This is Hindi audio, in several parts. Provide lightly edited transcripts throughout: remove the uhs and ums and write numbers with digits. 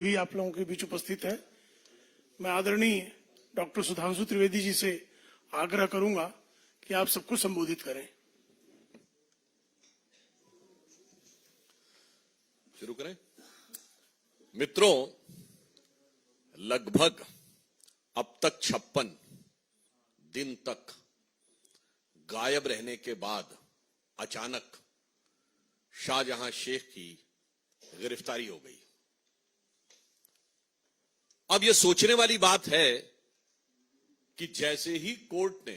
भी आप लोगों के बीच उपस्थित है। मैं आदरणीय डॉक्टर सुधांशु त्रिवेदी जी से आग्रह करूंगा कि आप सबको संबोधित करें। शुरू करें। मित्रों, लगभग अब तक 56 दिन तक गायब रहने के बाद अचानक शाहजहां शेख की गिरफ्तारी हो गई। अब यह सोचने वाली बात है कि जैसे ही कोर्ट ने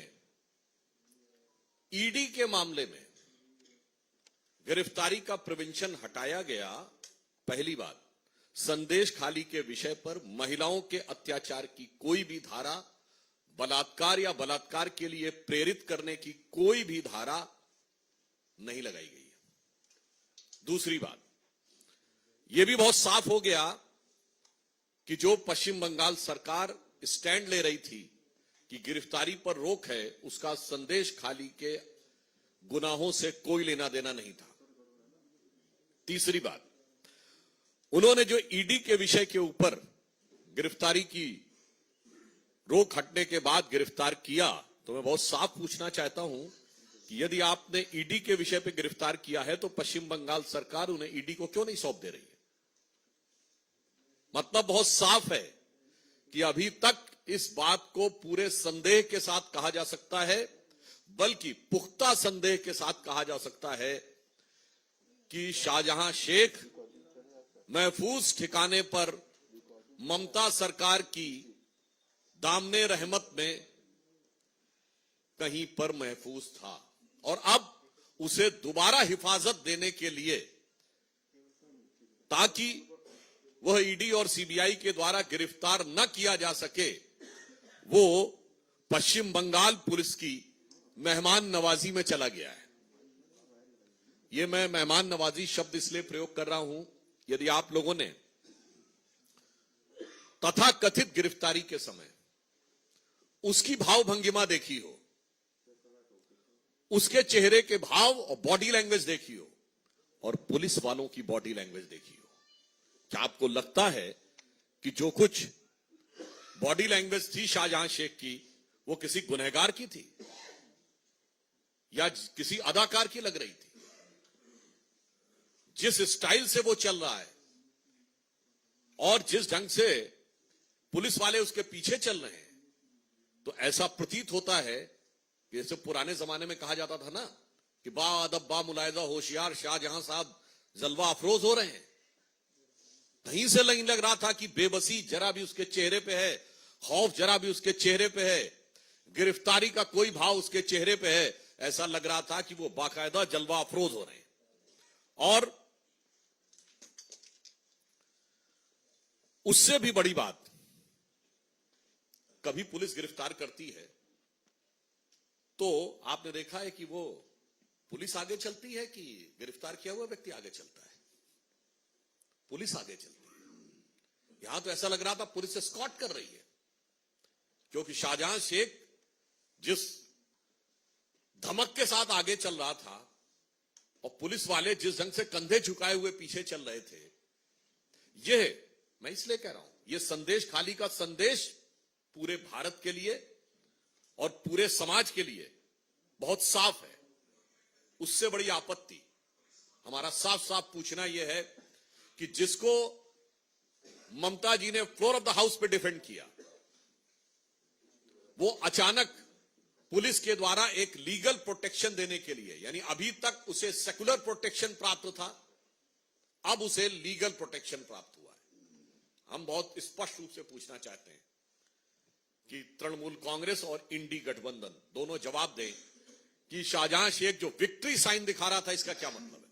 ईडी के मामले में गिरफ्तारी का प्रिवेंशन हटाया गया, पहली बात, संदेश खाली के विषय पर महिलाओं के अत्याचार की कोई भी धारा, बलात्कार या बलात्कार के लिए प्रेरित करने की कोई भी धारा नहीं लगाई गई है। दूसरी बात, यह भी बहुत साफ हो गया कि जो पश्चिम बंगाल सरकार स्टैंड ले रही थी कि गिरफ्तारी पर रोक है, उसका संदेश खाली के गुनाहों से कोई लेना देना नहीं था। तीसरी बात, उन्होंने जो ईडी के विषय के ऊपर गिरफ्तारी की रोक हटने के बाद गिरफ्तार किया, तो मैं बहुत साफ पूछना चाहता हूं कि यदि आपने ईडी के विषय पर गिरफ्तार किया है तो पश्चिम बंगाल सरकार उन्हें ईडी को क्यों नहीं सौंप दे रही है? मतलब बहुत साफ है कि अभी तक इस बात को पूरे संदेह के साथ कहा जा सकता है, बल्कि पुख्ता संदेह के साथ कहा जा सकता है कि शाहजहां शेख महफूज ठिकाने पर ममता सरकार की दामने रहमत में कहीं पर महफूज था और अब उसे दोबारा हिफाजत देने के लिए, ताकि वह ईडी और सीबीआई के द्वारा गिरफ्तार न किया जा सके, वो पश्चिम बंगाल पुलिस की मेहमान नवाजी में चला गया है। यह मैं मेहमान नवाजी शब्द इसलिए प्रयोग कर रहा हूं, यदि आप लोगों ने तथाकथित गिरफ्तारी के समय उसकी भाव भंगिमा देखी हो, उसके चेहरे के भाव और बॉडी लैंग्वेज देखी हो, और पुलिस वालों की बॉडी लैंग्वेज देखी हो, क्या आपको लगता है कि जो कुछ बॉडी लैंग्वेज थी शाहजहां शेख की, वो किसी गुनहगार की थी या किसी अदाकार की लग रही थी? जिस स्टाइल से वो चल रहा है और जिस ढंग से पुलिस वाले उसके पीछे चल रहे हैं, तो ऐसा प्रतीत होता है कि जैसे पुराने जमाने में कहा जाता था ना कि बा अदब बा मुलायजा होशियार शाहजहां साहब जलवा अफरोज हो रहे हैं। कहीं से नहीं लग रहा था कि बेबसी जरा भी उसके चेहरे पे है, खौफ जरा भी उसके चेहरे पे है, गिरफ्तारी का कोई भाव उसके चेहरे पे है। ऐसा लग रहा था कि वो बाकायदा जलवा अफरोज हो रहे हैं। और उससे भी बड़ी बात, कभी पुलिस गिरफ्तार करती है तो आपने देखा है कि वो पुलिस आगे चलती है कि गिरफ्तार किया हुआ व्यक्ति आगे चलता है? पुलिस आगे चलती है। यहां तो ऐसा लग रहा था पुलिस एस्कॉर्ट कर रही है, क्योंकि शाहजहां शेख जिस धमक के साथ आगे चल रहा था और पुलिस वाले जिस ढंग से कंधे झुकाए हुए पीछे चल रहे थे, यह मैं इसलिए कह रहा हूं, यह संदेश खाली का संदेश पूरे भारत के लिए और पूरे समाज के लिए बहुत साफ है। उससे बड़ी आपत्ति हमारा साफ साफ पूछना यह है कि जिसको ममता जी ने फ्लोर ऑफ द हाउस पे डिफेंड किया, वो अचानक पुलिस के द्वारा एक लीगल प्रोटेक्शन देने के लिए, यानी अभी तक उसे सेकुलर प्रोटेक्शन प्राप्त था, अब उसे लीगल प्रोटेक्शन प्राप्त हुआ है। हम बहुत स्पष्ट रूप से पूछना चाहते हैं कि तृणमूल कांग्रेस और इंडी गठबंधन दोनों जवाब दें कि शाहजहां शेख जो विक्ट्री साइन दिखा रहा था, इसका क्या मतलब है?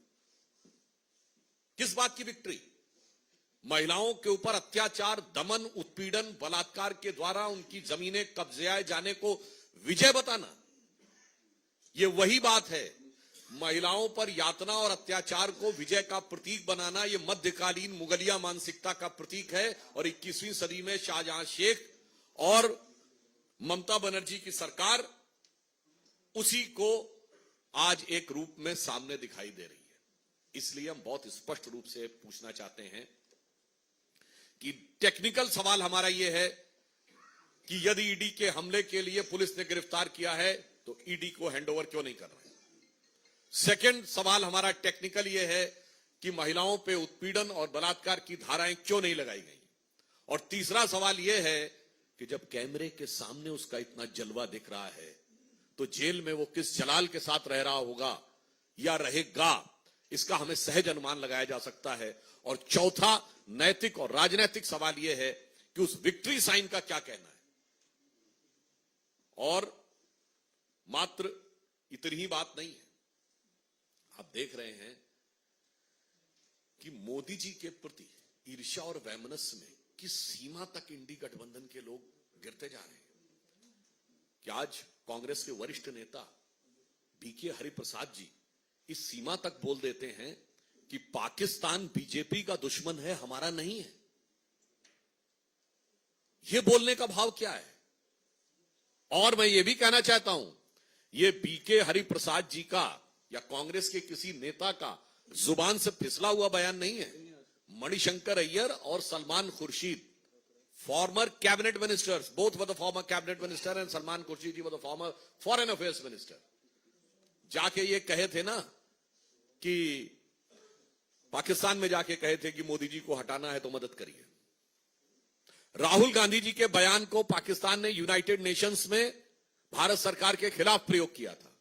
किस बात की विक्ट्री? महिलाओं के ऊपर अत्याचार, दमन, उत्पीड़न, बलात्कार के द्वारा उनकी जमीनें कब्जे जाने को विजय बताना, यह वही बात है। महिलाओं पर यातना और अत्याचार को विजय का प्रतीक बनाना, यह मध्यकालीन मुगलिया मानसिकता का प्रतीक है। और 21वीं सदी में शाहजहां शेख और ममता बनर्जी की सरकार उसी को आज एक रूप में सामने दिखाई दे रही है। इसलिए हम बहुत स्पष्ट रूप से पूछना चाहते हैं कि टेक्निकल सवाल हमारा यह है कि यदि ईडी के हमले के लिए पुलिस ने गिरफ्तार किया है तो ईडी को हैंडओवर क्यों नहीं कर रहे? सेकंड सवाल हमारा टेक्निकल यह है कि महिलाओं पे उत्पीड़न और बलात्कार की धाराएं क्यों नहीं लगाई गई? और तीसरा सवाल यह है कि जब कैमरे के सामने उसका इतना जलवा दिख रहा है तो जेल में वो किस जलाल के साथ रह रहा होगा या रहेगा, इसका हमें सहज अनुमान लगाया जा सकता है। और चौथा नैतिक और राजनीतिक सवाल यह है कि उस विक्ट्री साइन का क्या कहना है। और मात्र इतनी ही बात नहीं है, आप देख रहे हैं कि मोदी जी के प्रति ईर्ष्या और वैमनस्य में किस सीमा तक इंडी गठबंधन के लोग गिरते जा रहे हैं कि आज कांग्रेस के वरिष्ठ नेता बीके हरिप्रसाद जी इस सीमा तक बोल देते हैं कि पाकिस्तान बीजेपी का दुश्मन है, हमारा नहीं है। यह बोलने का भाव क्या है? और मैं यह भी कहना चाहता हूं, यह बीके हरिप्रसाद जी का या कांग्रेस के किसी नेता का जुबान से फिसला हुआ बयान नहीं है। मणिशंकर अय्यर और Salman Khurshid, former cabinet ministers, both were the former cabinet minister and Salman Khurshid ji were the former foreign affairs minister, जाके ये कहे थे ना कि पाकिस्तान में जाके कहे थे कि मोदी जी को हटाना है तो मदद करिए। राहुल गांधी जी के बयान को पाकिस्तान ने यूनाइटेड नेशंस में भारत सरकार के खिलाफ प्रयोग किया था।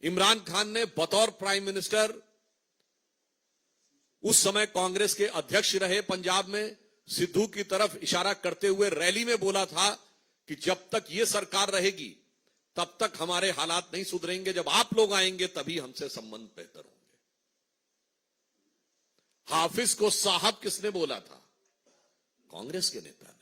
इमरान खान ने बतौर प्राइम मिनिस्टर, उस समय कांग्रेस के अध्यक्ष रहे पंजाब में, सिद्धू की तरफ इशारा करते हुए रैली में बोला था कि जब तक ये सरकार रहेगी तब तक हमारे हालात नहीं सुधरेंगे, जब आप लोग आएंगे तभी हमसे संबंध बेहतर होंगे। हाफिज को साहब किसने बोला था? कांग्रेस के नेता ने।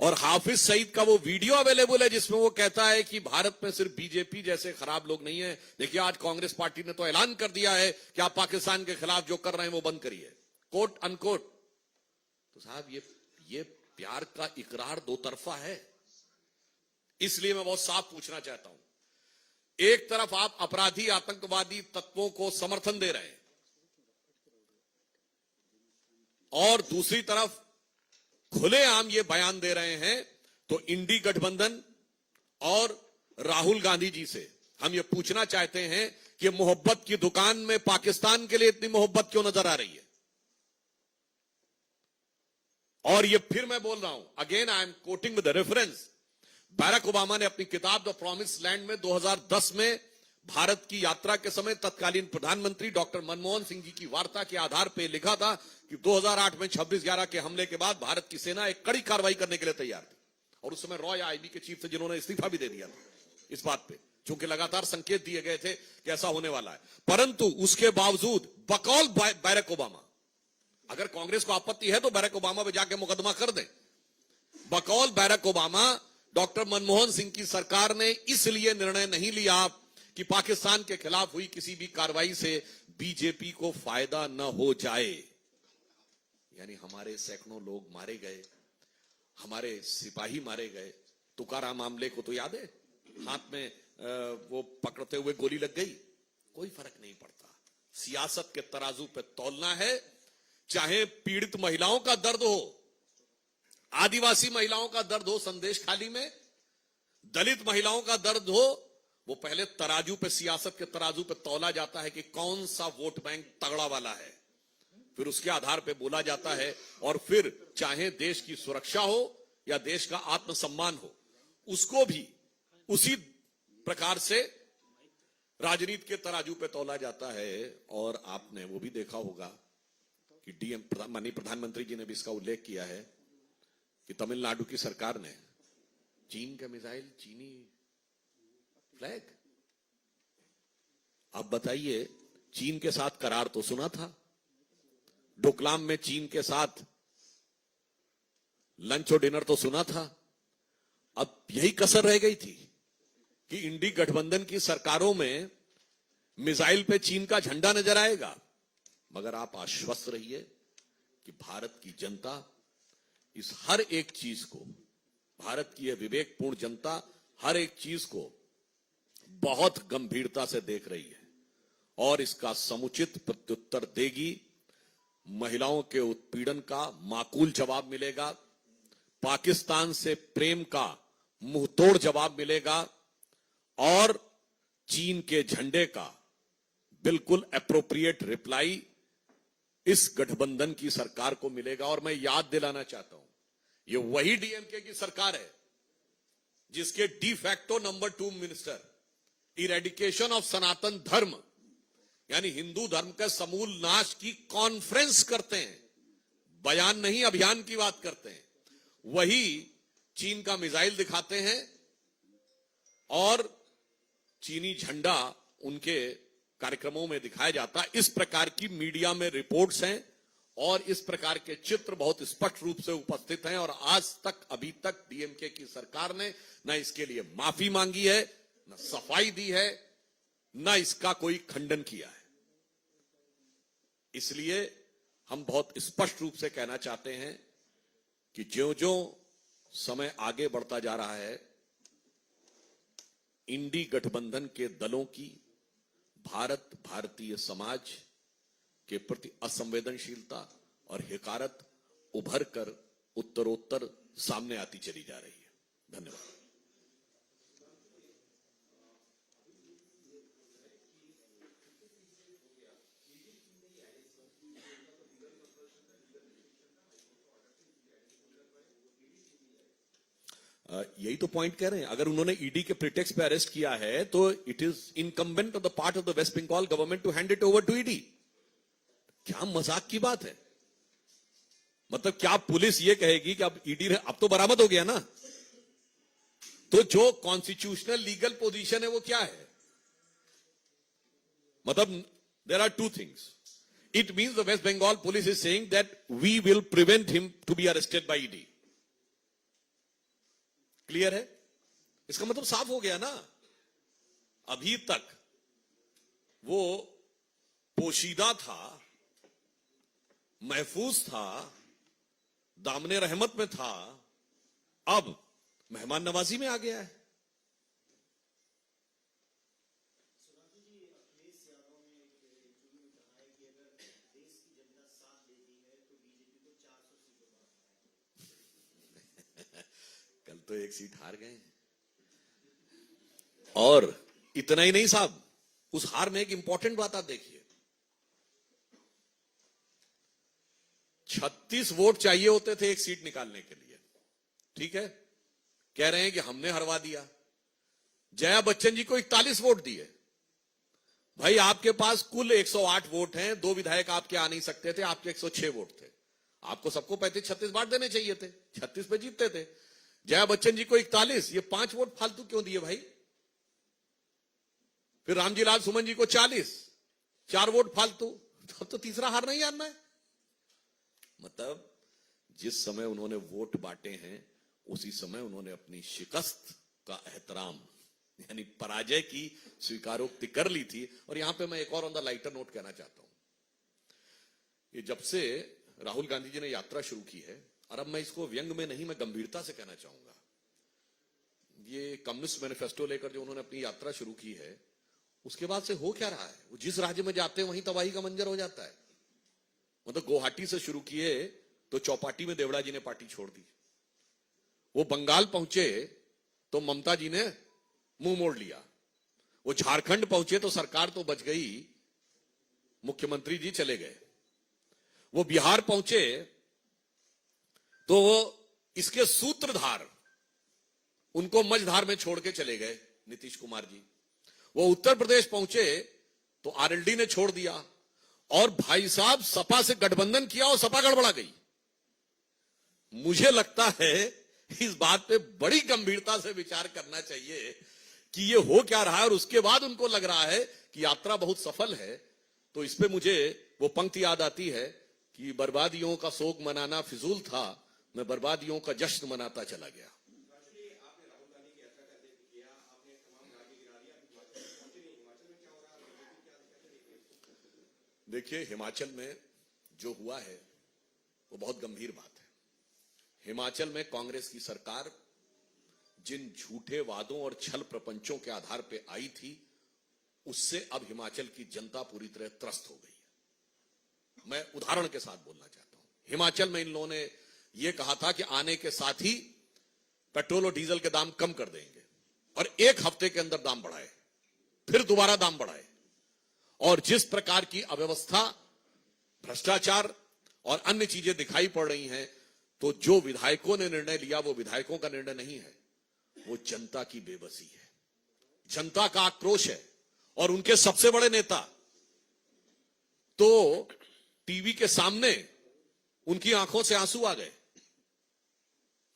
और हाफिज सईद का वो वीडियो अवेलेबल है जिसमें वो कहता है कि भारत में सिर्फ बीजेपी जैसे खराब लोग नहीं है। देखिए, आज कांग्रेस पार्टी ने तो ऐलान कर दिया है कि आप पाकिस्तान के खिलाफ जो कर रहे हैं वो बंद करिए, कोट अनकोट। तो साहब, ये प्यार का इकरार दो तरफा है। इसलिए मैं बहुत साफ पूछना चाहता हूं, एक तरफ आप अपराधी आतंकवादी तत्वों को समर्थन दे रहे हैं और दूसरी तरफ खुलेआम ये बयान दे रहे हैं, तो इंडी गठबंधन और राहुल गांधी जी से हम ये पूछना चाहते हैं कि मोहब्बत की दुकान में पाकिस्तान के लिए इतनी मोहब्बत क्यों नजर आ रही है? और ये फिर मैं बोल रहा हूं, again I am quoting with the reference, Barack Obama ने अपनी किताब द प्रॉमिस लैंड में 2010 में भारत की यात्रा के समय तत्कालीन प्रधानमंत्री डॉक्टर मनमोहन सिंह जी की वार्ता के आधार पर लिखा था कि 2008 में 26/11 के हमले के बाद भारत की सेना एक कड़ी कार्रवाई करने के लिए तैयार थी। और उस समय रॉय आईबी के चीफ थे जिन्होंने इस्तीफा भी दे दिया था इस बात पे, क्योंकि लगातार संकेत दिए गए थे कि ऐसा होने वाला है। परंतु उसके बावजूद बकौल बैरक ओबामा, अगर कांग्रेस को आपत्ति है तो बैरक ओबामा पे जाके मुकदमा कर दे, बकौल Barack Obama doctor Manmohan Singh की सरकार ने इसलिए निर्णय नहीं लिया कि पाकिस्तान के खिलाफ हुई किसी भी कार्रवाई से बीजेपी को फायदा न हो जाए। यानी हमारे सैकड़ों लोग मारे गए, हमारे सिपाही मारे गए। तुकाराम मामले को तो याद है, हाथ में वो पकड़ते हुए गोली लग गई, कोई फर्क नहीं पड़ता। सियासत के तराजू पे तौलना है, चाहे पीड़ित महिलाओं का दर्द हो, आदिवासी महिलाओं का दर्द हो संदेश खाली में, दलित महिलाओं का दर्द हो, वो पहले तराजू पे, सियासत के तराजू पे तौला जाता है कि कौन सा वोट बैंक तगड़ा वाला है, फिर उसके आधार पे बोला जाता है। और फिर चाहे देश की सुरक्षा हो या देश का आत्मसम्मान हो, उसको भी उसी प्रकार से राजनीति के तराजू पे तौला जाता है। और आपने वो भी देखा होगा कि माननीय प्रधानमंत्री जी ने भी इसका उल्लेख किया है कि तमिलनाडु की सरकार ने चीन का मिसाइल, चीनी फ्लैग, अब बताइए, चीन के साथ करार तो सुना था, डोकलाम में चीन के साथ लंच और डिनर तो सुना था, अब यही कसर रह गई थी कि इंडी गठबंधन की सरकारों में मिसाइल पे चीन का झंडा नजर आएगा। मगर आप आश्वस्त रहिए कि भारत की जनता इस हर एक चीज को, भारत की यह विवेकपूर्ण जनता हर एक चीज को बहुत गंभीरता से देख रही है और इसका समुचित प्रत्युत्तर देगी। महिलाओं के उत्पीड़न का माकूल जवाब मिलेगा, पाकिस्तान से प्रेम का मुंहतोड़ जवाब मिलेगा और चीन के झंडे का बिल्कुल एप्रोप्रिएट रिप्लाई इस गठबंधन की सरकार को मिलेगा। और मैं याद दिलाना चाहता हूं, ये वही डीएमके की सरकार है जिसके de facto number 2 minister eradication of Sanatan Dharma यानी हिंदू धर्म के समूल नाश की कॉन्फ्रेंस करते हैं, बयान नहीं अभियान की बात करते हैं, वही चीन का मिसाइल दिखाते हैं और चीनी झंडा उनके कार्यक्रमों में दिखाया जाता है। इस प्रकार की मीडिया में रिपोर्ट्स हैं और इस प्रकार के चित्र बहुत स्पष्ट रूप से उपस्थित हैं और आज तक अभी तक डीएमके की सरकार ने न इसके लिए माफी मांगी है, न सफाई दी है, न इसका कोई खंडन किया है। इसलिए हम बहुत स्पष्ट रूप से कहना चाहते हैं कि ज्यों-ज्यों समय आगे बढ़ता जा रहा है, इंडी गठबंधन के दलों की भारतीय समाज के प्रति असंवेदनशीलता और हिकारत उभर कर उत्तरोत्तर सामने आती चली जा रही है। धन्यवाद। यही तो पॉइंट कह रहे हैं, अगर उन्होंने ईडी के प्रिटेक्स्ट पे अरेस्ट किया है तो it is incumbent on the part of the West Bengal government to hand it over to ED. क्या मजाक की बात है? मतलब क्या पुलिस ये कहेगी कि अब ईडी अब तो बरामद हो गया ना, तो जो कॉन्स्टिट्यूशनल लीगल पोजीशन है वो क्या है? मतलब there are two things, it means the West Bengal police is saying that we will prevent him to be arrested by ED. Clear है? इसका मतलब साफ हो गया ना, अभी तक वो पोशीदा था, महफूज था, दामने रहमत में था, अब मेहमान नवाजी में आ गया है। कल तो एक सीट हार गए और इतना ही नहीं साहब, उस हार में एक इंपॉर्टेंट बात आप देखिए, 36 वोट चाहिए होते थे एक सीट निकालने के लिए, ठीक है? कह रहे हैं कि हमने हरवा दिया। जया बच्चन जी को 41 वोट दिए। भाई आपके पास कुल 108 वोट हैं, 2 विधायक आपके आ नहीं सकते थे, आपके 106 वोट थे, आपको सबको 35-36 बांट देने चाहिए थे, 36 पे जीतते थे। जया बच्चन जी को 41, ये 5 वोट फालतू क्यों दिए भाई? फिर रामजी लाल सुमन जी को 40, 4 वोट फालतू, तो तीसरा हार नहीं आना है। मतलब जिस समय उन्होंने वोट बांटे हैं उसी समय उन्होंने अपनी शिकस्त का एहतराम यानी पराजय की स्वीकारोक्ति कर ली थी। और यहां पे मैं एक और ऑन द लाइटर नोट कहना चाहता हूं, ये जब से राहुल गांधी जी ने यात्रा शुरू की है, और अब मैं इसको व्यंग में नहीं, मैं गंभीरता से कहना चाहूंगा, ये कम्युनिस्ट मैनिफेस्टो लेकर जो उन्होंने अपनी यात्रा शुरू की है, उसके बाद से हो क्या रहा है? वो जिस राज्य में जाते हैं वहीं तबाही का मंजर हो जाता है। मतलब गुवाहाटी से शुरू किए तो चौपाटी में देवड़ा जी ने पार्टी छोड़ दी, वो बंगाल पहुंचे तो ममता जी ने मुंह मोड़ लिया, वो झारखंड पहुंचे तो सरकार तो बच गई, मुख्यमंत्री जी चले गए, वो बिहार पहुंचे तो इसके सूत्रधार उनको मझधार में छोड़ के चले गए नीतीश कुमार जी, वो उत्तर प्रदेश पहुंचे तो आरएलडी ने छोड़ दिया, और भाई साहब सपा से गठबंधन किया और सपा गड़बड़ा गई। मुझे लगता है इस बात पे बड़ी गंभीरता से विचार करना चाहिए कि ये हो क्या रहा है, और उसके बाद उनको लग रहा है कि यात्रा बहुत सफल है। तो इस पे मुझे वो पंक्ति याद आती है कि बर्बादियों का शोक मनाना फिजूल था, मैं बर्बादियों का जश्न मनाता चला गया। देखिए, हिमाचल में जो हुआ है वो बहुत गंभीर बात है। हिमाचल में कांग्रेस की सरकार जिन झूठे वादों और छल प्रपंचों के आधार पर आई थी, उससे अब हिमाचल की जनता पूरी तरह त्रस्त हो गई है। मैं उदाहरण के साथ बोलना चाहता हूं। हिमाचल में इन लोगों ने यह कहा था कि आने के साथ ही पेट्रोल और डीजल के दाम कम कर देंगे और एक हफ्ते के अंदर दाम बढ़ाए, फिर दोबारा दाम बढ़ाए। और जिस प्रकार की अव्यवस्था, भ्रष्टाचार और अन्य चीजें दिखाई पड़ रही हैं, तो जो विधायकों ने निर्णय लिया वो विधायकों का निर्णय नहीं है, वो जनता की बेबसी है, जनता का आक्रोश है। और उनके सबसे बड़े नेता तो टीवी के सामने उनकी आंखों से आंसू आ गए।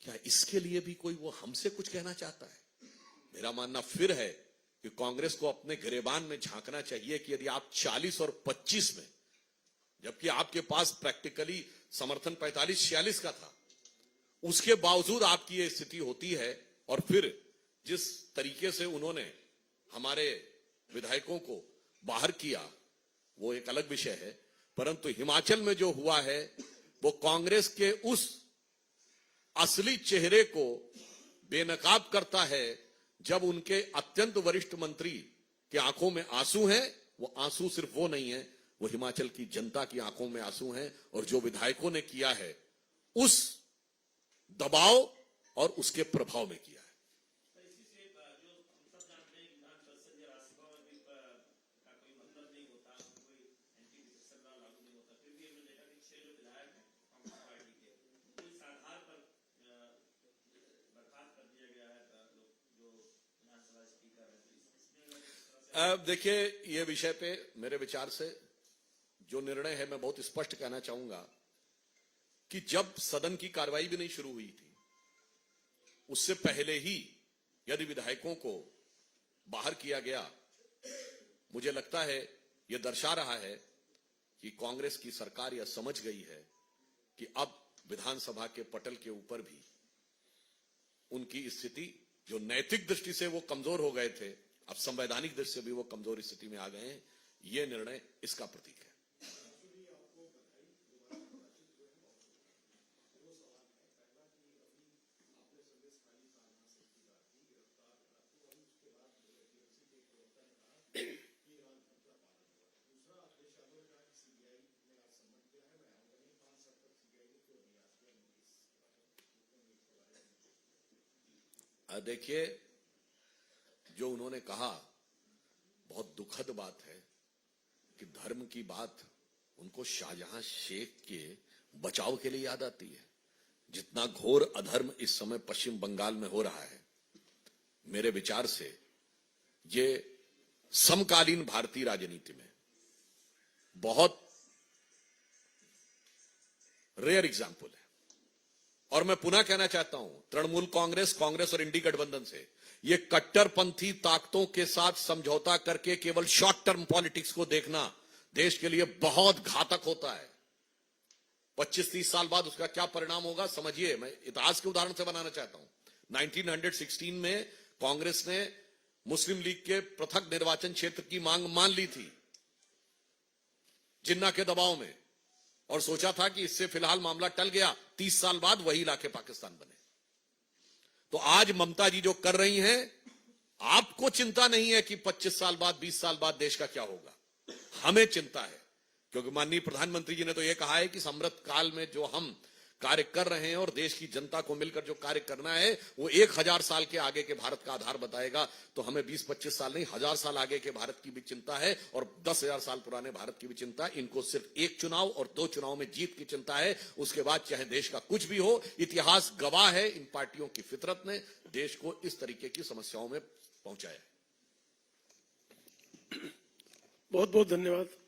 क्या इसके लिए भी कोई वो हमसे कुछ कहना चाहता है? मेरा मानना फिर है कि कांग्रेस को अपने गिरेबान में झांकना चाहिए कि यदि आप 40 और 25 में, जबकि आपके पास प्रैक्टिकली समर्थन 45-46 का था, उसके बावजूद आपकी ये स्थिति होती है। और फिर जिस तरीके से उन्होंने हमारे विधायकों को बाहर किया वो एक अलग विषय है, परंतु हिमाचल में जो हुआ है वो कांग्रेस के उस असली चेहरे को बेनकाब करता है। जब उनके अत्यंत वरिष्ठ मंत्री के आंखों में आंसू हैं, वो आंसू सिर्फ वो नहीं है, वो हिमाचल की जनता की आंखों में आंसू हैं। और जो विधायकों ने किया है उस दबाव और उसके प्रभाव में किया है। देखिए, ये विषय पे मेरे विचार से जो निर्णय है, मैं बहुत स्पष्ट कहना चाहूंगा कि जब सदन की कार्रवाई भी नहीं शुरू हुई थी, उससे पहले ही यदि विधायकों को बाहर किया गया, मुझे लगता है यह दर्शा रहा है कि कांग्रेस की सरकार यह समझ गई है कि अब विधानसभा के पटल के ऊपर भी उनकी स्थिति, जो नैतिक दृष्टि से वो कमजोर हो गए थे, अब संवैधानिक दृष्टि से भी वो कमजोर स्थिति में आ गए हैं। ये निर्णय इसका प्रतीक है। देखिए, जो उन्होंने कहा बहुत दुखद बात है कि धर्म की बात उनको शाहजहां शेख के बचाव के लिए याद आती है। जितना घोर अधर्म इस समय पश्चिम बंगाल में हो रहा है, मेरे विचार से ये समकालीन भारतीय राजनीति में बहुत रेयर एग्जाम्पल है। और मैं पुनः कहना चाहता हूं, तृणमूल कांग्रेस और इंडी गठबंधन से ये कट्टरपंथी ताकतों के साथ समझौता करके केवल शॉर्ट टर्म पॉलिटिक्स को देखना देश के लिए बहुत घातक होता है। 25-30 साल बाद उसका क्या परिणाम होगा समझिए। मैं इतिहास के उदाहरण से बनाना चाहता हूं। 1916 में कांग्रेस ने मुस्लिम लीग के पृथक निर्वाचन क्षेत्र की मांग मान ली थी जिन्ना के दबाव में, और सोचा था कि इससे फिलहाल मामला टल गया। 30 साल बाद वही इलाके पाकिस्तान बने। तो आज ममता जी जो कर रही हैं, आपको चिंता नहीं है कि 25 साल बाद 20 साल बाद देश का क्या होगा। हमें चिंता है, क्योंकि माननीय प्रधानमंत्री जी ने तो यह कहा है कि अमृत काल में जो हम कार्य कर रहे हैं और देश की जनता को मिलकर जो कार्य करना है वो 1000 साल के आगे के भारत का आधार बताएगा। तो हमें 20-25 साल नहीं, 1000 साल आगे के भारत की भी चिंता है और 10,000 साल पुराने भारत की भी चिंता है। इनको सिर्फ एक चुनाव और 2 चुनाव में जीत की चिंता है। उसके बाद चाहे देश का कुछ भी हो, इतिहास गवाह है इन पार्टियों की फितरत ने देश को इस तरीके की समस्याओं में पहुंचाया। बहुत बहुत धन्यवाद।